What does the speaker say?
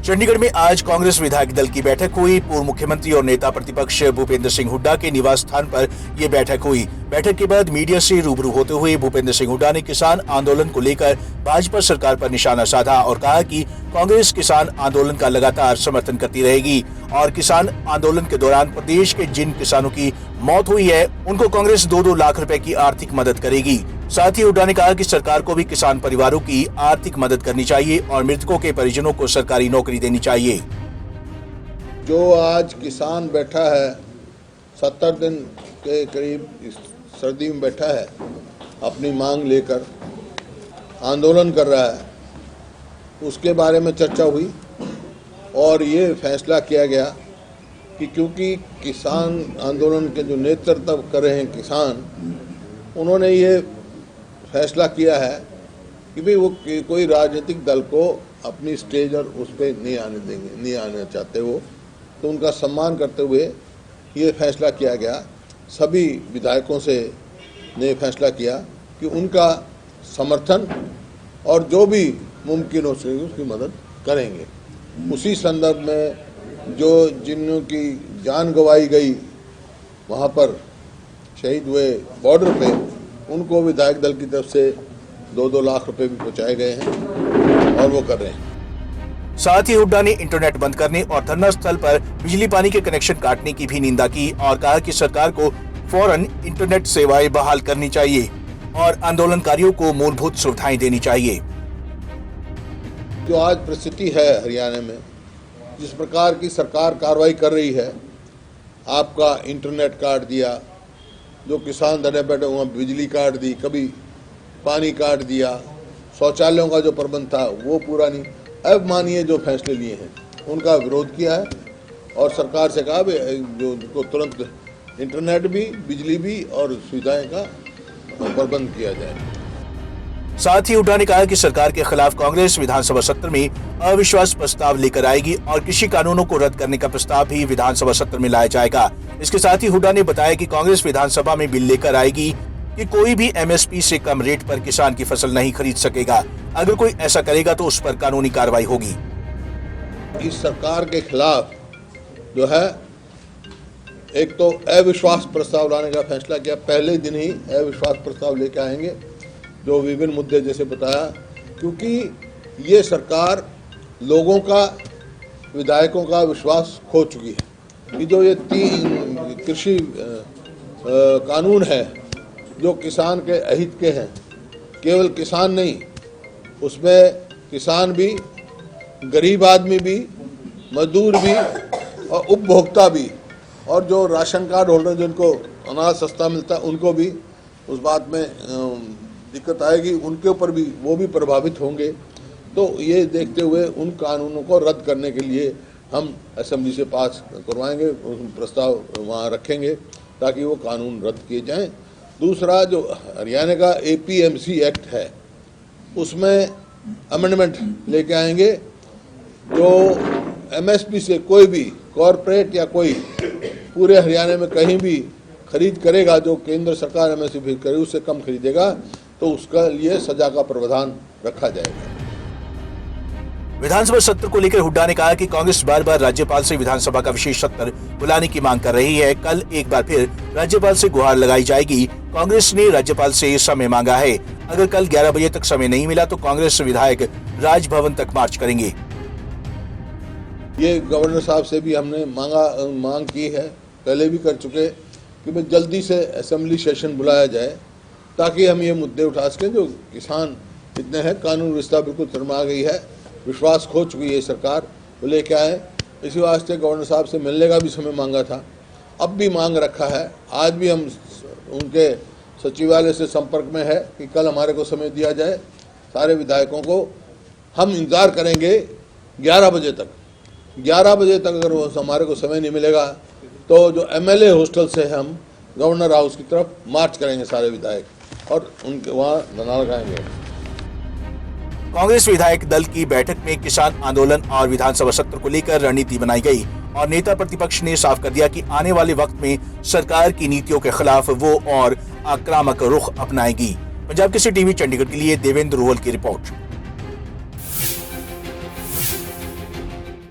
चंडीगढ़ में आज कांग्रेस विधायक दल की बैठक हुई। पूर्व मुख्यमंत्री और नेता प्रतिपक्ष भूपेंद्र सिंह हुड्डा के निवास स्थान पर यह बैठक हुई। बैठक के बाद मीडिया से रूबरू होते हुए भूपेंद्र सिंह हुड्डा ने किसान आंदोलन को लेकर भाजपा सरकार पर निशाना साधा और कहा कि कांग्रेस किसान आंदोलन का लगातार समर्थन करती रहेगी और किसान आंदोलन के दौरान प्रदेश के जिन किसानों की मौत हुई है उनको कांग्रेस 2-2 लाख रुपए की आर्थिक मदद करेगी। साथ ही हुड्डा ने कहा कि सरकार को भी किसान परिवारों की आर्थिक मदद करनी चाहिए और मृतकों के परिजनों को सरकारी नौकरी देनी चाहिए। जो आज किसान बैठा है 70 दिन के करीब इस सर्दी में बैठा है, अपनी मांग लेकर आंदोलन कर रहा है, उसके बारे में चर्चा हुई और ये फैसला किया गया कि क्योंकि किसान आंदोलन के जो नेतृत्व कर रहे हैं किसान, उन्होंने ये फैसला किया है कि भाई वो कोई राजनीतिक दल को अपनी स्टेज और उस पर नहीं आने देंगे, नहीं आना चाहते वो, तो उनका सम्मान करते हुए ये फैसला किया गया। सभी विधायकों से ने फैसला किया कि उनका समर्थन और जो भी मुमकिन हो सके उसकी मदद करेंगे। उसी संदर्भ में जो जिनों की जान गंवाई गई वहाँ पर शहीद हुए बॉर्डर पे, उनको विधायक दल की तरफ से 2-2 लाख रुपए भी पहुंचाए गए हैं और वो कर रहे हैं। साथ ही हुड्डा ने इंटरनेट बंद करने और धरना स्थल पर बिजली पानी के कनेक्शन काटने की भी निंदा की और कहा कि सरकार को फौरन इंटरनेट सेवाएं बहाल करनी चाहिए और आंदोलनकारियों को मूलभूत सुविधाएं देनी चाहिए। जो आज परिस्थिति है हरियाणा में, जिस प्रकार की सरकार कार्रवाई कर रही है, आपका इंटरनेट काट दिया, जो किसान धरने बैठे वहाँ बिजली काट दी, कभी पानी काट दिया, शौचालयों का जो प्रबंध था वो पूरा नहीं। अब मानिए जो फैसले लिए हैं उनका विरोध किया है और सरकार से कहा जो उनको तुरंत इंटरनेट भी, बिजली भी और सुविधाएं का प्रबंध किया जाए। साथ ही हुड्डा ने कहा कि सरकार के खिलाफ कांग्रेस विधानसभा सत्र में अविश्वास प्रस्ताव लेकर आएगी और कृषि कानूनों को रद्द करने का प्रस्ताव भी विधानसभा सत्र में लाया जाएगा। इसके साथ ही हुड्डा ने बताया कि कांग्रेस विधानसभा में बिल लेकर आएगी कि कोई भी एमएसपी से कम रेट पर किसान की फसल नहीं खरीद सकेगा। अगर कोई ऐसा करेगा तो उस पर कानूनी कार्रवाई होगी। इस सरकार के खिलाफ जो है एक तो अविश्वास प्रस्ताव लाने का फैसला किया, पहले दिन ही अविश्वास प्रस्ताव लेकर आएंगे जो विभिन्न मुद्दे जैसे बताया, क्योंकि ये सरकार लोगों का, विधायकों का विश्वास खो चुकी है। कि जो ये 3 कृषि कानून है जो किसान के अहित के हैं, केवल किसान नहीं, उसमें किसान भी, गरीब आदमी भी, मजदूर भी और उपभोक्ता भी, और जो राशन कार्ड होल्डर जिनको अनाज सस्ता मिलता है उनको भी उस बात में दिक्कत आएगी, उनके ऊपर भी वो भी प्रभावित होंगे। तो ये देखते हुए उन कानूनों को रद्द करने के लिए हम असेंबली से पास करवाएंगे, प्रस्ताव वहाँ रखेंगे ताकि वो कानून रद्द किए जाएं। दूसरा, जो हरियाणा का APMC एक्ट है उसमें अमेंडमेंट लेके आएंगे। जो MSP से कोई भी कॉरपोरेट या कोई पूरे हरियाणा में कहीं भी खरीद करेगा, जो केंद्र सरकार MSP करे उससे कम खरीदेगा तो उसका लिए सजा का प्रावधान रखा जाएगा। विधानसभा सत्र को लेकर हुड्डा ने कहा कि कांग्रेस बार बार राज्यपाल से विधानसभा का विशेष सत्र बुलाने की मांग कर रही है। कल एक बार फिर राज्यपाल से गुहार लगाई जाएगी। कांग्रेस ने राज्यपाल से समय मांगा है। अगर कल 11 बजे तक समय नहीं मिला तो कांग्रेस विधायक राजभवन तक मार्च करेंगे। ये गवर्नर साहब से भी हमने मांग की है, पहले भी कर चुके, कि भाई जल्दी से असेंबली सेशन बुलाया जाए ताकि हम ये मुद्दे उठा सकें। जो किसान इतने हैं, कानून व्यवस्था बिल्कुल शर्मा गई है, विश्वास खो चुकी है सरकार, वो लेके आए। इसी वास्ते गवर्नर साहब से मिलने का भी समय मांगा था, अब भी मांग रखा है। आज भी हम उनके सचिवालय से संपर्क में है कि कल हमारे को समय दिया जाए। सारे विधायकों को हम इंतज़ार करेंगे 11 बजे तक। 11 बजे तक अगर वो हमारे को समय नहीं मिलेगा तो जो MLA हॉस्टल से हम गवर्नर हाउस की तरफ मार्च करेंगे सारे विधायक और उनके वहाँ धरना लगाएंगे। कांग्रेस विधायक दल की बैठक में किसान आंदोलन और विधानसभा सत्र को लेकर रणनीति बनाई गई और नेता प्रतिपक्ष ने साफ कर दिया कि आने वाले वक्त में सरकार की नीतियों के खिलाफ वो और आक्रामक रुख अपनाएगी। पंजाब केसरी टीवी चंडीगढ़ के लिए देवेंद्र रोहल की रिपोर्ट।